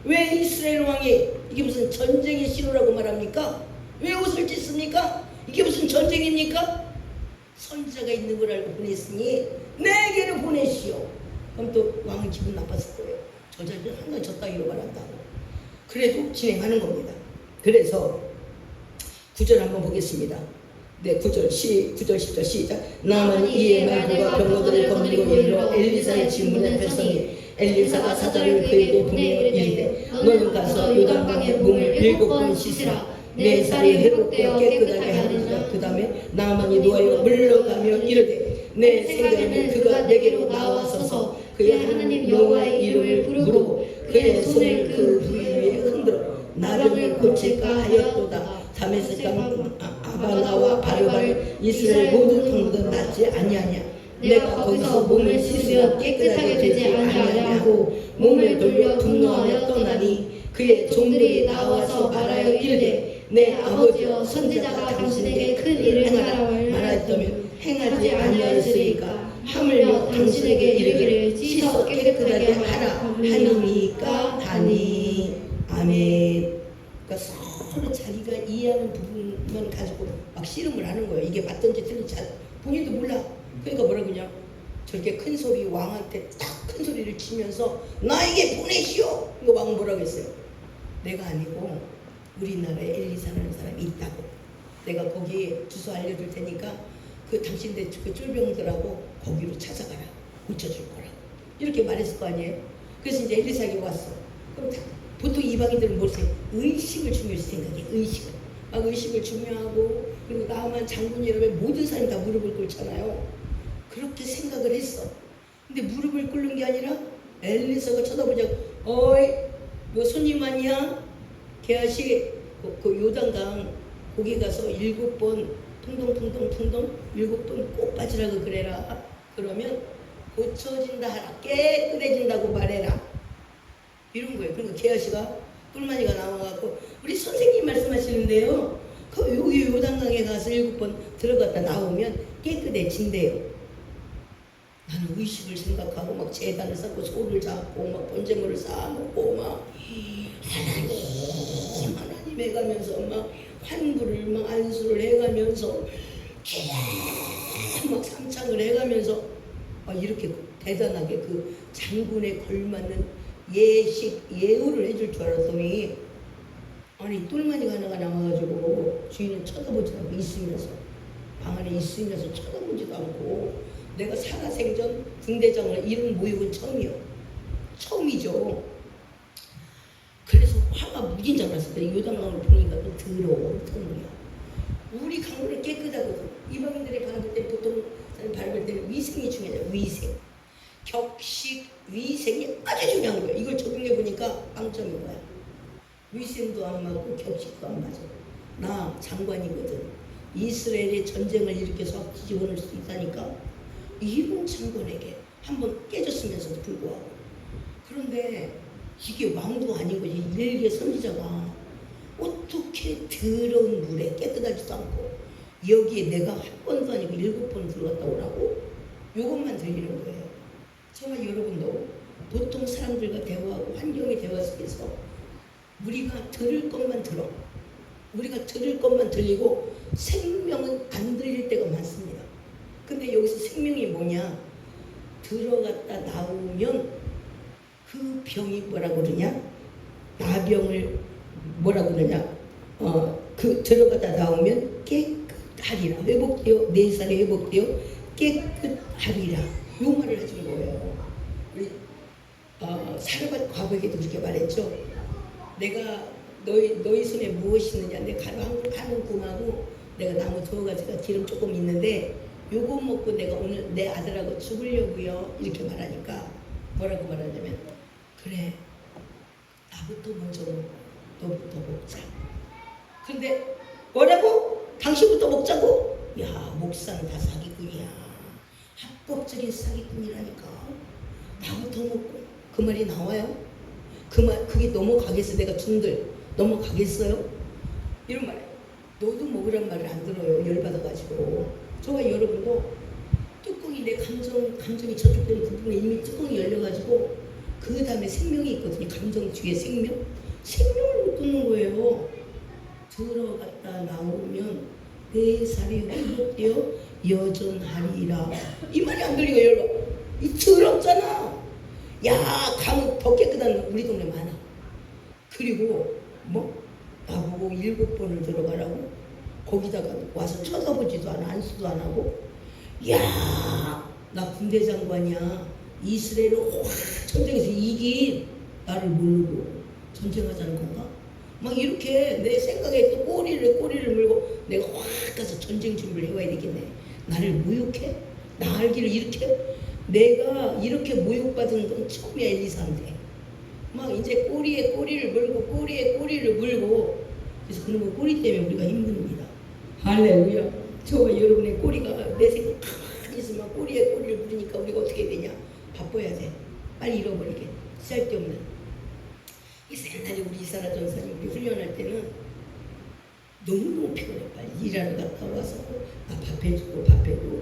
왜 이스라엘 왕이 이게 무슨 전쟁의 신호라고 말합니까? 왜 옷을 찢습니까? 이게 무슨 전쟁입니까? 선지자가 있는 걸 알고 보냈으니 내게로 보내시오. 그럼 또 왕은 기분 나빴을 거예요. 저 자리는 항상 저 따위로 말한다고. 그래도 진행하는 겁니다. 그래서 9절 한번 보겠습니다. 네, 9절 10절 시작. 나만 이에 말과 병거들을 거느리고 이르러 엘리사의 진문에 펼서니 엘리사가 사자를 그에게 보내어 이르되 너는 가서 요단강에 몸을 7번 씻으라. 내 살이 회복되어 깨끗하게 하리라. 그 다음에 나만이 노하여 물러가며 이르되 내 생각에는 그가 내게로 나와서서 그의 하나님 여호와의 이름을 부르고 그의 손을 그 부위 위에 흔들어 나병을 고칠까 하였도다. 다메섹강 아바나와 바르바를 이스라엘 모든 강보다 낫지 아니하냐. 내가 거기서 몸을 씻으면 깨끗하게 되지 아니하냐고 몸을 돌려 분노하며 떠나니 그의 종들이 나와서 말하여 이르되 내 아버지여 선지자가 당신에게 큰 일을 행하라 말하였다면 행하지 아니하였으리까. 하물며 당신에게 이르기를 씻어 깨끗하게 하라 하니니까 하니. 아멘. 그러니까 서로 자기가 이해하는 부분만 가지고 막 씨름을 하는 거예요. 이게 맞든지 틀린지 본인도 몰라. 그러니까 뭐라 그러냐. 저렇게 큰 소리 왕한테 딱 큰 소리를 치면서 나에게 보내시오. 이거 왕은 뭐라고 했어요? 내가 아니고 우리나라에 엘리사라는 사람이 있다고. 내가 거기 주소 알려줄 테니까 그 당신들 그 쫄병들하고 거기로 찾아가라. 고쳐줄 거라고. 이렇게 말했을 거 아니에요? 그래서 이제 엘리사에게 왔어. 그럼 보통 이방인들은 뭐지? 의식을 중요시 생각해. 의식을. 막 의식을 중요하고 그리고 나만 장군이라면 모든 사람이 다 무릎을 꿇잖아요. 그렇게 생각을 했어. 근데 무릎을 꿇는 게 아니라 엘리사가 쳐다보자고 어이 뭐 손님 아니야? 게하시 그 요단강 거기 가서 7번 통동 7번 꼭 빠지라고 그래라. 그러면 고쳐진다 하라. 깨끗해진다고 말해라. 이런 거예요. 그러니까 게하시가 꿀마니가 나와갖고 우리 선생님 말씀하시는데요. 그 여기 요단강에 가서 7번 들어갔다 나오면 깨끗해진대요. 나는 의식을 생각하고 막 제단을 쌓고 소를 잡고 막 번제물을 쌓아놓고 막 하나님 해가면서 막 환부를 막 안수를 해가면서 막 삼창을 해가면서 막 이렇게 대단하게 그 장군에 걸맞는 예식 예우를 해줄 줄 알았더니 아니 똘마니가 하나가 나와가지고 주인을 쳐다보지 않고 있으면서 방 안에 있으면서 쳐다보지도 않고 내가 살아생전 군대장을 이룬 모욕은 처음이죠. 그래서 화가 무진장 났어요. 요단강을 보니까 또 더러워. 우리 강물을 깨끗하고 이방인들이 밟을 때 보통 밟을 때는 위생이 중요해요. 위생. 격식, 위생이 아주 중요한 거예요. 이걸 적용해 보니까 빵점이 뭐야? 위생도 안 맞고 격식도 안 맞아. 나 장관이거든. 이스라엘의 전쟁을 일으켜서 확 뒤집어 놓을 수 있다니까. 일본 장군에게 한번 깨졌으면서도 불구하고. 그런데 이게 왕도 아닌 거지. 일개 선지자가 어떻게 더러운 물에 깨끗하지도 않고 여기에 내가 한 번도 아니고 7번 들어갔다 오라고? 이것만 들리는 거예요. 정말 여러분도 보통 사람들과 대화하고 환경의 대화 속에서 우리가 들을 것만 들어. 우리가 들을 것만 들리고 생명은 안 들릴 때가 많습니다. 근데 여기서 생명이 뭐냐? 들어갔다 나오면 그 병이 뭐라고 그러냐? 나병을 뭐라고 그러냐? 그 들어갔다 나오면 깨끗하리라. 회복되어 4살에 회복되어 깨끗하리라. 요 말을 해준 거예요. 우리 사르밧 과부에게도 그렇게 말했죠. 내가 너희 손에 무엇이 있느냐? 내가 가는 꿈하고 내가 나무 저어가지고 기름 조금 있는데 요거 먹고 내가 오늘 내 아들하고 죽으려고요. 이렇게 말하니까 뭐라고 말하냐면 그래 나부터 먼저 먹고 너부터 먹자. 근데 뭐라고? 당신부터 먹자고? 야 목사는 다 사기꾼이야. 합법적인 사기꾼이라니까. 나부터 먹고 그 말이 나와요? 그게 넘어가겠어? 내가 중들 넘어가겠어요? 이런 말이에요. 너도 먹으란 말을 안 들어요. 열받아가지고. 저와 여러분도 뚜껑이 내 감정이 저쪽되는 부분에 이미 뚜껑이 열려가지고 그 다음에 생명이 있거든요. 감정 뒤에 생명을 못 끊는 거예요. 들어갔다 나오면 4살이 회복되어 여전하리라. 이 말이 안 들리고 여러분 이 더럽잖아. 야 강은 더 깨끗한 우리 동네 많아. 그리고 뭐 나보고 7번을 들어가라고? 거기다가 와서 쳐다보지도 않아. 안수도 안 하고. 야 나 군대 장관이야. 이스라엘을 확 전쟁에서 이긴 나를 모르고 전쟁하자는 건가? 막 이렇게 내 생각에 또 꼬리를 물고 내가 확 가서 전쟁 준비를 해와야 되겠네. 나를 모욕해? 나 알기를 이렇게? 내가 이렇게 모욕받은 건 처음이야. 1, 2, 3대. 막 이제 꼬리에 꼬리를 물고 그래서 그놈의 꼬리 때문에 우리가 힘듭니다. 할렐루야. 저와 여러분의 꼬리가 내 생각 가만히 있으면 꼬리에 꼬리를 물으니까 우리가 어떻게 되냐? 바빠야 돼. 빨리 잃어버리게. 쓸데없는. 그래서 옛날에 우리 이사라 전사님 우리 훈련할 때는 너무너무 피곤해. 빨리 일하러 갔다 와서 밥 해주고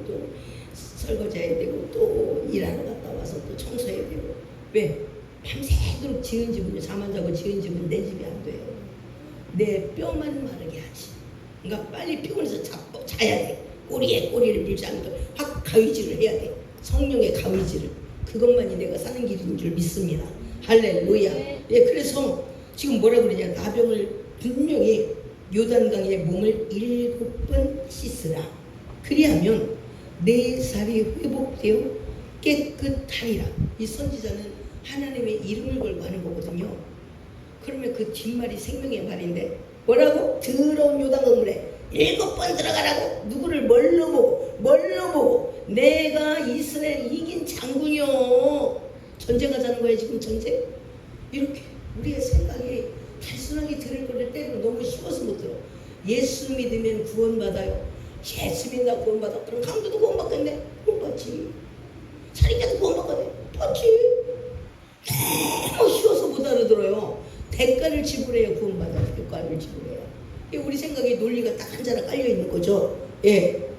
또 설거지 해야 되고 또 일하러 갔다 와서 또 청소해야 되고. 왜? 밤새도록 지은 집은 잠 안 자고 지은 집은 내 집이 안 돼요. 내 뼈만 마르게 하지. 그러니까 빨리 피곤해서 자야 돼. 꼬리에 꼬리를 물지 않고 확 가위질을 해야 돼. 성령의 가위질을. 그것만이 내가 사는 길인 줄 믿습니다. 할렐루야. 예, 그래서 지금 뭐라 그러냐? 나병을 분명히 요단강에 몸을 7번 씻으라. 그리하면 4살이 회복되어 깨끗하리라. 이 선지자는 하나님의 이름을 걸고 하는 거거든요. 그러면 그 뒷말이 생명의 말인데 뭐라고? 더러운 요단강 물에 7번 들어가라고? 누구를 뭘로 보고? 내가 이스라엘 이긴 장군이요. 전쟁하자는 거야 지금 전쟁? 이렇게 우리의 생각이 단순하게 들을 걸 예수 믿으면 구원받아요. 예수 믿나 구원받아. 그럼 강도도 구원받겠네. 구원받지. 사리개도 구원받겠네. 받지. 너무 쉬워서 못 알아들어요. 대가를 지불해야 구원받아요. 대가를 지불해야. 우리 생각에 논리가 딱 한 자락 깔려 있는 거죠. 예.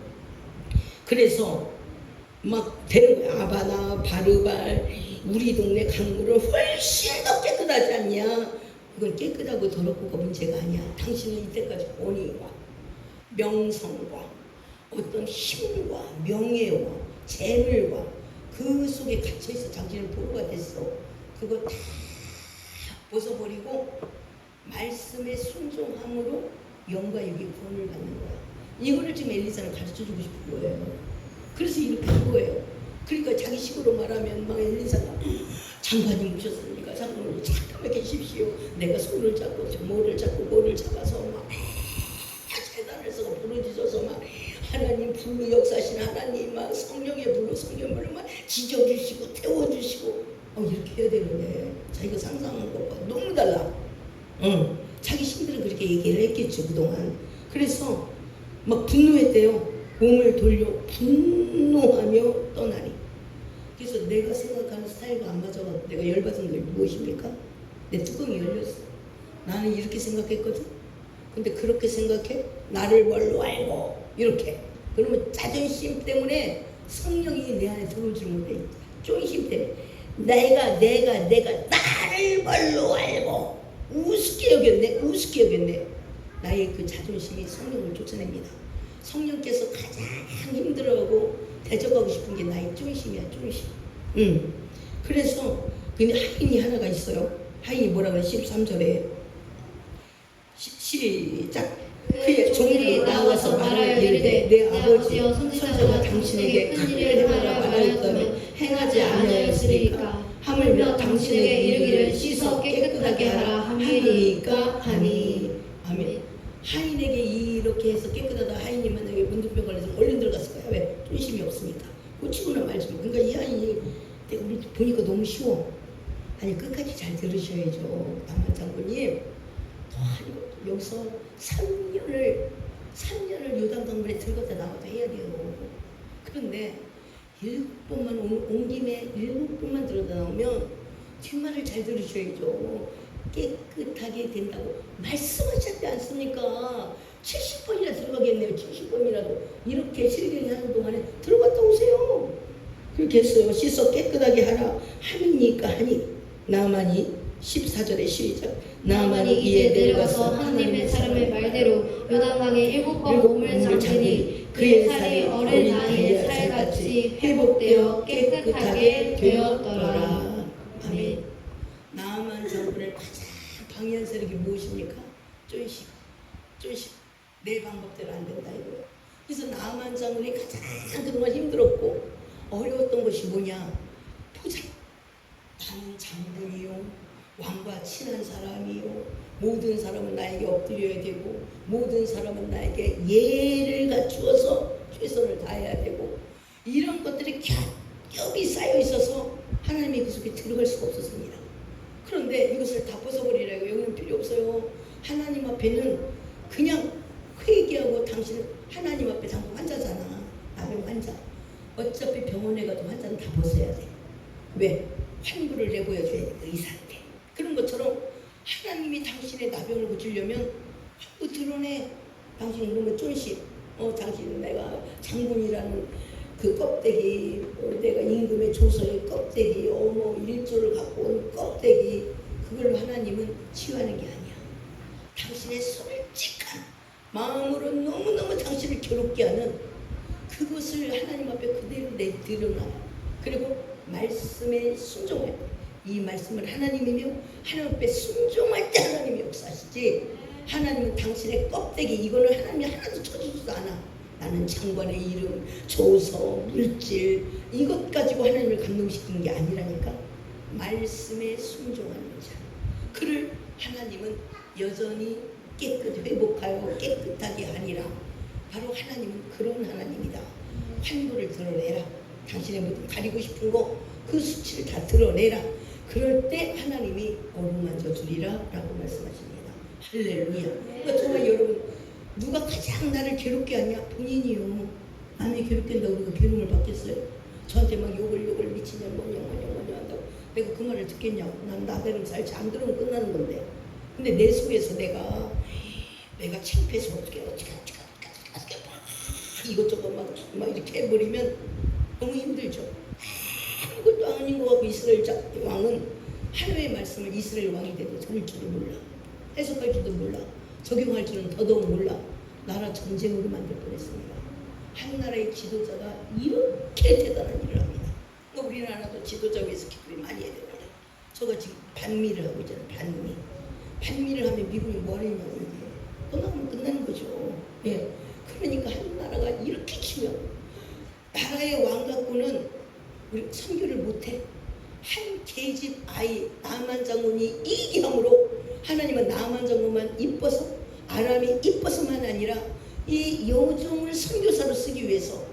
그래서 막 되는 거야. 아바나 바르발 우리 동네 강물은 훨씬 더 깨끗하지 않냐. 이건 깨끗하고 더럽고가 문제가 아니야. 당신은 이때까지 권위와 명성과 어떤 힘과 명예와 재물과 그 속에 갇혀있어. 당신은 포로가 됐어. 그거 다 벗어버리고 말씀의 순종함으로 영과 육의 구원을 받는 거야. 이거를 지금 엘리사는 가르쳐주고 싶은 거예요. 그래서 이렇게 한 거예요. 그러니까 자기 식으로 말하면 막 엘리사가 장관님 오셨으니까 장관님 잠깐만 계십시오. 내가 손을 잡고 뭐를 잡고 뭐를 잡아서 막 재단을 쓰고 부르짖어서 막 하나님 불로 역사하신 하나님 막 성령의 불로 성령을 막 지져주시고 태워주시고 이렇게 해야 되는데 자기가 상상한 것과 너무 달라. 자기 신들은 그렇게 얘기를 했겠죠 그동안. 그래서 막 분노했대요. 몸을 돌려 분노하며 떠나니. 그래서 내가 생각하는 스타일과 안 맞아가지고 내가 열받은 게 무엇입니까? 내 뚜껑이 열렸어. 나는 이렇게 생각했거든. 근데 그렇게 생각해? 나를 뭘로 알고 이렇게. 그러면 자존심 때문에 성령이 내 안에 들어오지 못해. 존심 때문에 내가 나를 뭘로 알고 우습게 여겼네. 나의 그 자존심이 성령을 쫓아냅니다. 성령께서 가장 힘들어하고 대적하고 싶은 게 나의 존심이야. 존심. 그래서 근데 하인이 하나가 있어요. 하인이 뭐라고 해? 13절에 시작. 그의 종들이 나와서 말하여 이르되 내 아버지여 선지자가 당신에게 큰 일을 하라 말하였다면 행하지 아니하였으리까. 하물며 당신에게 이르기를 씻어 깨끗하게 하라 함이니까 하니. 아멘. 하인에게 이렇게 해서 깨끗하다. 하인이 만약에 문둥병 걸려서 얼른 들어갔을 거야. 왜? 존심이 없으니까. 고치고나 말지. 그러니까 이 하인이 내가 우리 보니까 너무 쉬워. 아니 끝까지 잘 들으셔야죠. 남한 장군님. 여기서 3년을 요단강물에 들어갔다 나와도 해야 돼요. 그런데 7번만 온 김에 7번만 들어다 나오면 뒷말을 잘 들으셔야죠. 깨끗하게 된다고 말씀하셨지 않습니까? 70번이나 들어가겠네요. 70번이라도 이렇게 실갱이 하는 동안에 들어갔다 오세요. 그렇게 했어요. 씻어 깨끗하게 하라 하니까 하니. 나만이 14절에 시작. 나만이 이제 내려가서 하나님의 사람의 말대로 요단강에 7번 몸을 잠기니 그의 살이 어린 아이의 살같이 회복되어 깨끗하게 되었더라. 아멘. 나만 장군의 가장 방해한 세력이 무엇입니까? 존심. 내 방법대로 안 된다 이거예요. 그래서 나만 장군이 가장 그동안 힘들었고 어려웠던 것이 뭐냐? 보자. 나는 장군이요. 왕과 친한 사람이요. 모든 사람은 나에게 엎드려야 되고 모든 사람은 나에게 예를 갖추어서 최선을 다해야 되고 이런 것들이 겹겹이 쌓여 있어서 하나님이 그 속에 들어갈 수가 없었습니다. 그런데 이것을 다 벗어버리라고. 여기는 필요 없어요. 하나님 앞에는 그냥 회개하고 당신은 하나님 앞에 당신 환자잖아. 나병 환자. 어차피 병원에 가도 환자는 다 벗어야 돼. 왜? 환부를 내보여줘야 돼. 의사한테. 그런 것처럼 하나님이 당신의 나병을 고치려면 환부 드러내. 당신 그러면 존심. 당신은 내가 장군이라는 그 껍데기, 내가 임금의 조서의 껍데기, 일조를 갖고 온 껍데기, 그걸로 하나님은 치유하는 게 아니야. 당신의 솔직한 마음으로 너무너무 당신을 괴롭게 하는 그것을 하나님 앞에 그대로 내드러나. 그리고 말씀에 순종해. 이 말씀을 하나님이며 하나님 앞에 순종할 때 하나님이 역사하시지. 하나님은 당신의 껍데기 이거는 하나님이 하나도 쳐주지도 않아. 나는 장관의 이름, 조서, 물질 이것 가지고 하나님을 감동시키는 게 아니라니까. 말씀에 순종하는 자 그를 하나님은 여전히 회복하여 깨끗하게 하니라. 바로 하나님은 그런 하나님이다. 환부를 드러내라. 당신의 모든 가리고 싶은 거 그 수치를 다 드러내라. 그럴 때 하나님이 어루만져 주리라 라고 말씀하십니다. 할렐루야. 그러니까 정말 여러분 누가 가장 나를 괴롭게 하냐? 본인이요. 남이 괴롭게 한다고 우리가 괴로움을 받겠어요? 저한테 막 욕을 미치냐 뭐냐 한다고 내가 그 말을 듣겠냐고. 난 나대로 살지 안 들으면 끝나는 건데. 근데 내 속에서 내가 창피해서 어떻게 이것저것 막 이렇게 해버리면 너무 힘들죠. 아무것도 아닌 것 같고 이스라엘 왕은 하나님의 말씀을 이스라엘 왕이 돼도 들을 줄도 몰라. 해석할 줄도 몰라. 적용할 줄은 더더욱 몰라. 나라 전쟁으로 만들 뻔했습니다. 한 나라의 지도자가 이렇게 대단한 일을 합니다. 우리나라도 지도자 위해서 기도를 많이 해야 됩니다. 저가 지금 반미를 하고 있잖아요. 반미를 하면 미국이 뭘 했냐고 이게 떠나면 끝나는 거죠. 예. 그러니까 한 나라가 이렇게 치면 나라의 왕 갖고는 우리 선교를 못해. 한 계집 아이 나만 장군이 이기함으로 하나님은 나만 장군만 이뻐서 아람이 이뻐서만 아니라 이 여종을 선교사로 쓰기 위해서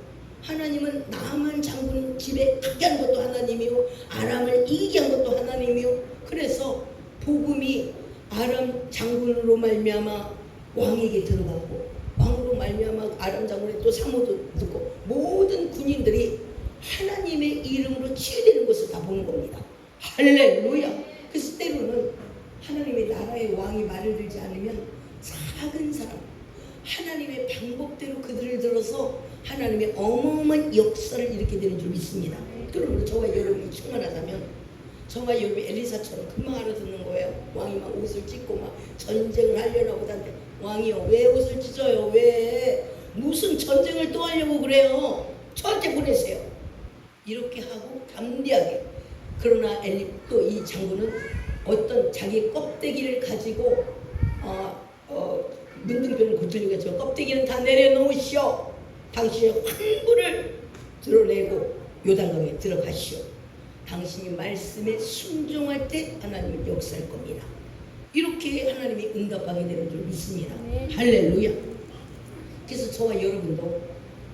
하나님은 나만 장군 집에 가게 한 것도 하나님이요 아람을 이기게 한 것도 하나님이요. 그래서 복음이 아람 장군으로 말미암아 왕에게 들어가고 왕으로 말미암아 아람 장군의 또 사모도 듣고 모든 군인들이 하나님의 이름으로 치유되는 것을 다 보는 겁니다. 할렐루야. 그래서 때로는 하나님의 나라의 왕이 말을 들지 않으면 작은 사람 하나님의 방법대로 그들을 들어서 하나님의 어마어마한 역사를 일으키게 되는 줄 믿습니다. 그러므로 저와 여러분이 충만하다면 저와 여러분이 엘리사처럼 금방 알아듣는 거예요. 왕이 막 옷을 찢고 막 전쟁을 하려고 하는데 왕이요 왜 옷을 찢어요? 왜 무슨 전쟁을 또 하려고 그래요? 저한테 보내세요. 이렇게 하고 담대하게. 그러나 또 이 장군은 어떤 자기 껍데기를 가지고 문둥병을 고치려고 했죠. 껍데기는 다 내려놓으시오. 당신의 환부를 드러내고 요단강에 들어가시오. 당신이 말씀에 순종할 때 하나님은 역사할 겁니다. 이렇게 하나님이 응답하게 되는 줄 믿습니다. 할렐루야. 그래서 저와 여러분도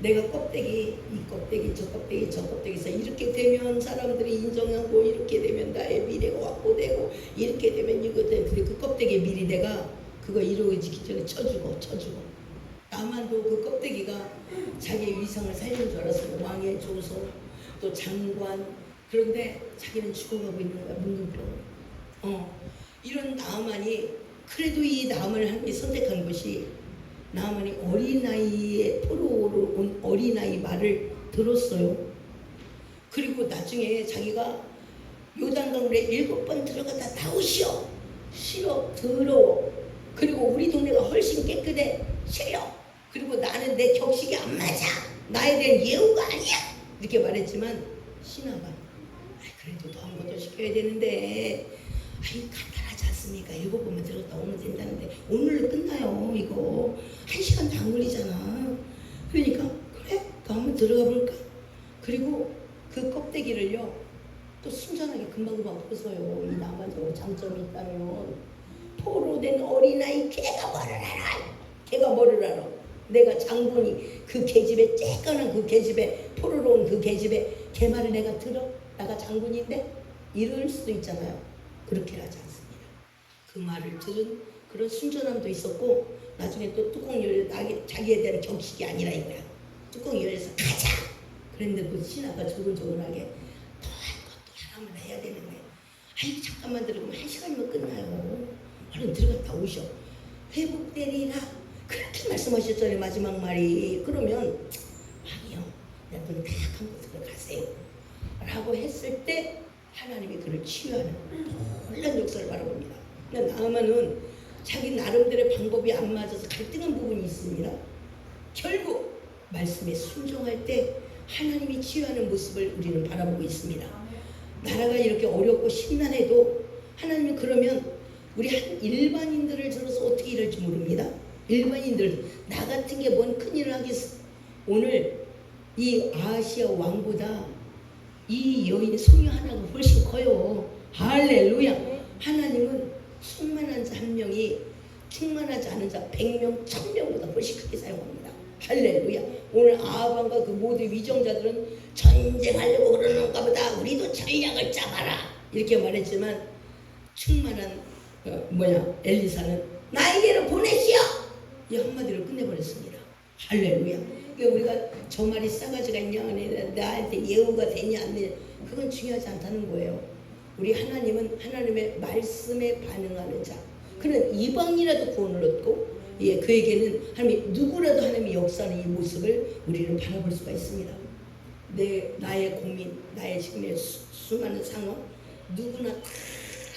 내가 껍데기, 이 껍데기, 저 껍데기, 저 껍데기에서 이렇게 되면 사람들이 인정하고 이렇게 되면 나의 미래가 확보되고 이렇게 되면 이거 되면 그 껍데기에 미리 내가 그거 이루어지기 전에 쳐주고 나만도 그 껍데기가 자기의 위상을 살리는 줄 알았어요. 왕의 조소 또 장관. 그런데 자기는 죽어가고 있는 거야. 문둥병. 이런 나아만이 그래도 이 나아만을 하나님이 선택한 것이 나아만이 어린아이의 포로로 온 어린아이 말을 들었어요. 그리고 나중에 자기가 요단강물에 7번 들어가다 나오시오. 싫어. 더러워. 그리고 우리 동네가 훨씬 깨끗해. 싫어. 그리고 나는 내 격식이 안 맞아. 나에 대한 예우가 아니야. 이렇게 말했지만 신하가 그래도 더 한 것도 시켜야 되는데 간단하지 않습니까? 7번만 들어갔다 오면 된다는데 오늘로 끝나요. 이거 1시간도 안 걸리잖아. 그러니까 그래? 더 한번 들어가 볼까? 그리고 그 껍데기를요 또 순전하게 금방금방 벗어요. 이 남한적으로 장점이 있다면 포로된 어린아이 걔가 뭐를 알아? 걔가 뭐를 알아? 내가 장군이 그 계집에 쬐까는 그 계집에 포로로 온 그 계집에 걔 말을 내가 들어? 나가 장군인데? 이럴 수도 있잖아요. 그렇게 하지 않습니다. 그 말을 들은 그런 순전함도 있었고 나중에 또 뚜껑 열려 자기에 대한 격식이 아니라 이거야. 뚜껑 열려서 가자. 그런데 그 신하가 조근조근하게 더 할 것도 하나만 해야 되는 거예요. 아이 잠깐만 들어가면 1시간이면 끝나요. 얼른 들어갔다 오셔. 회복되리라. 그렇게 말씀하셨잖아요. 마지막 말이. 그러면 왕이요 내가 눈 딱 감고 들어가세요 라고 했을 때 하나님이 그를 치유하는 놀라운 역사를 바라봅니다. 나아만은 자기 나름대로의 방법이 안 맞아서 갈등한 부분이 있습니다. 결국 말씀에 순종할 때 하나님이 치유하는 모습을 우리는 바라보고 있습니다. 나라가 이렇게 어렵고 심란해도 하나님이 그러면 우리 한 일반인들을 들어서 어떻게 이럴지 모릅니다. 일반인들 나 같은 게 뭔 큰일을 하겠어. 오늘 이 아하시아 왕보다 이 여인의 소녀 하나가 훨씬 커요. 할렐루야. 하나님은 충만한 자 한 명이 충만하지 않은 자 100명, 1000명보다 훨씬 크게 사용합니다. 할렐루야. 오늘 아합왕과 그 모든 위정자들은 전쟁하려고 그러는가 보다. 우리도 전략을 짜봐라. 이렇게 말했지만 충만한 엘리사는 나에게로 보내시오. 이 한마디로 끝내버렸습니다. 할렐루야. 그러니까 우리가 저 말이 싸가지가 있냐 나한테 예우가 되냐 안 되냐 그건 중요하지 않다는 거예요. 우리 하나님은 하나님의 말씀에 반응하는 자, 그는 이방이라도 구원을 얻고 그에게는 하나님이 누구라도 하나님의 역사하는 이 모습을 우리는 바라볼 수가 있습니다. 나의 고민, 나의 지금의 수많은 상황 누구나 다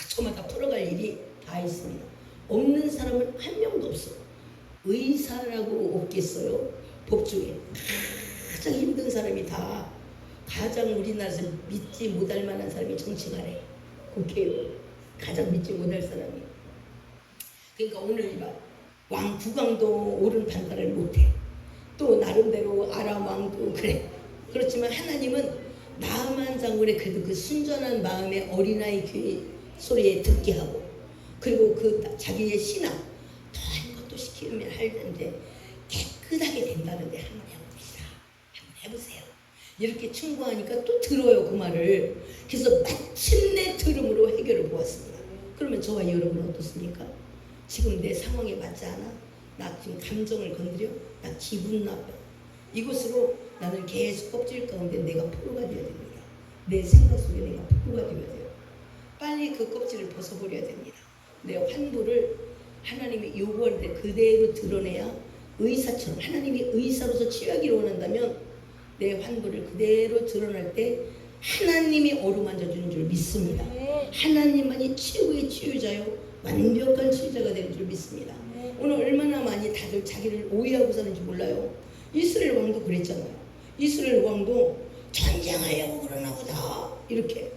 저마다 풀어갈 일이 다 있습니다. 없는 사람은 한 명도 없어. 의사라고 없겠어요? 법조계 가장 힘든 사람이 다 가장 우리나라에서 믿지 못할 만한 사람이 정치가래. 국회의원 가장 믿지 못할 사람이. 그러니까 오늘 왕 국왕도 옳은 판단을 못해. 또 나름대로 아람 왕도 그래. 그렇지만 하나님은 나아만 장군의 그래도 그 순전한 마음의 어린아이 귀 소리에 듣게 하고 그리고 그 자기의 신앙 더한 것도 시키면 할 텐데 깨끗하게 된다는데 한번 해봅시다. 한번 해보세요. 이렇게 충고하니까 또 들어요 그 말을. 그래서 마침내 들음으로 해결을 보았습니다. 그러면 저와 여러분은 어떻습니까? 지금 내 상황에 맞지 않아? 나 지금 감정을 건드려? 나 기분 나빠? 이것으로 나는 계속 껍질 가운데 내가 포로가 되어야 됩니다. 내 생각 속에 내가 포로가 되어야 돼요. 빨리 그 껍질을 벗어버려야 됩니다. 내 환부를 하나님이 요구할 때 그대로 드러내야 의사처럼 하나님이 의사로서 치유하기를 원한다면 내 환부를 그대로 드러날 때 하나님이 어루만져 주는 줄 믿습니다. 하나님만이 최고의 치유자요 완벽한 치유자가 되는 줄 믿습니다. 오늘 얼마나 많이 다들 자기를 오해하고 사는지 몰라요. 이스라엘 왕도 그랬잖아요. 이스라엘 왕도 전쟁하려고 그러나 보다 이렇게.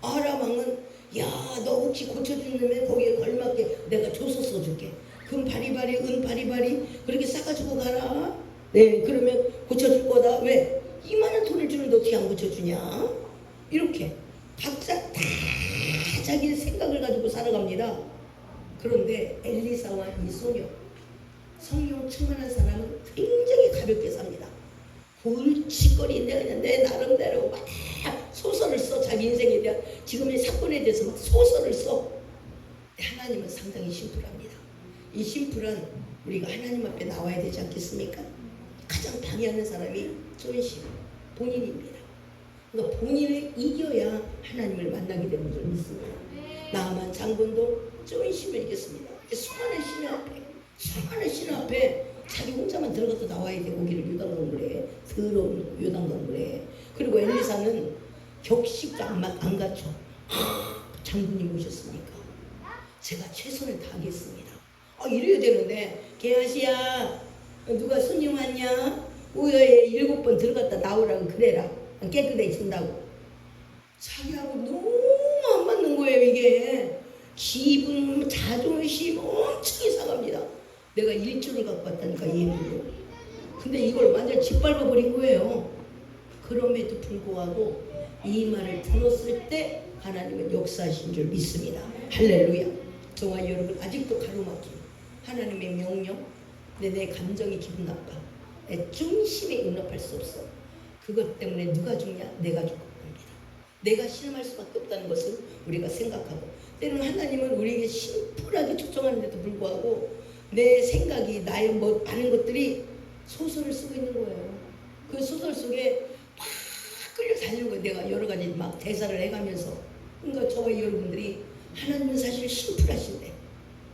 아람 왕은 야 너 혹시 고쳐주면 거기에 걸맞게 내가 조서 써줄게. 금 바리바리 은 바리바리 그렇게 싸가지고 가라. 네 그러면 고쳐줄 거다. 왜? 이만한 돈을 주는데 어떻게 안 고쳐주냐. 이렇게 각자 다 자기 생각을 가지고 살아갑니다. 그런데 엘리사와 이 소녀 성령 충만한 사람은 굉장히 가볍게 삽니다. 골칫거리인데 그냥 내 나름대로 막 소설을 써. 자기 인생에 대한 지금의 사건에 대해서 막 소설을 써. 하나님은 상당히 심플합니다. 이 심플한 우리가 하나님 앞에 나와야 되지 않겠습니까? 가장 방해하는 사람이 존심 본인입니다. 그러니까 본인을 이겨야 하나님을 만나게 되는 줄 믿습니다. 나아만 장군도 존심을 이겼습니다. 수많은 신 앞에 자기 혼자만 들어가서 나와야 돼. 거기를 요단강물에 더러운 요단강물에. 그리고 엘리사는 격식도 안 갖춰. 장군님 오셨으니까 제가 최선을 다하겠습니다. 이래야 되는데 게하시야 누가 손님 왔냐? 우여에 7번 들어갔다 나오라고 그래라. 깨끗해진다고. 자기하고 너무 안 맞는 거예요. 이게 기분 자존심 엄청 이상합니다. 내가 일주를 갖고 왔다니까 예물로. 근데 이걸 완전 짓밟아버린 거예요. 그럼에도 불구하고 이 말을 들었을 때 하나님은 역사하신 줄 믿습니다. 할렐루야. 저와 여러분 아직도 가로막힌 하나님의 명령. 근데 내 감정이 기분 나빠. 내 중심에 용납할 수 없어. 그것 때문에 누가 죽냐? 내가 죽을 겁니다. 내가 신음할 수밖에 없다는 것을 우리가 생각하고 때로는 하나님은 우리에게 심플하게 초청하는데도 불구하고 내 생각이 나의 많은 것들이 소설을 쓰고 있는 거예요. 그 소설 속에 막 끌려다니는 거예요. 내가 여러 가지 막 대사를 해가면서. 그러니까 저와 여러분들이 하나님은 사실 심플하신데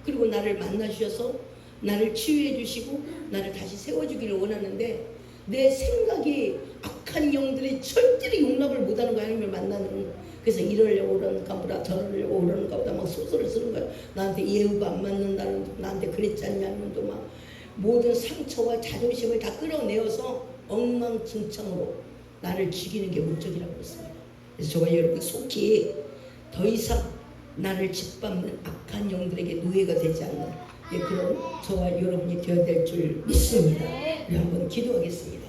그리고 나를 만나주셔서 나를 치유해 주시고 나를 다시 세워주기를 원하는데 내 생각이 악한 영들이 절대로 용납을 못하는 거야. 하나님을 만나는. 그래서 이러려고 그러는가 보다 저러려고 그러는가 보다 막 소설을 쓰는 거야. 나한테 예우가 안 맞는다는 둥, 나한테 그랬지 않냐는 둥, 막 모든 상처와 자존심을 다 끌어내어서 엉망진창으로 나를 죽이는 게 목적이라고 했습니다. 그래서 저와 여러분 속히 더 이상 나를 짓밟는 악한 영들에게 노예가 되지 않는 그런 저와 여러분이 되어야 될 줄 믿습니다. 우리 한번 기도하겠습니다.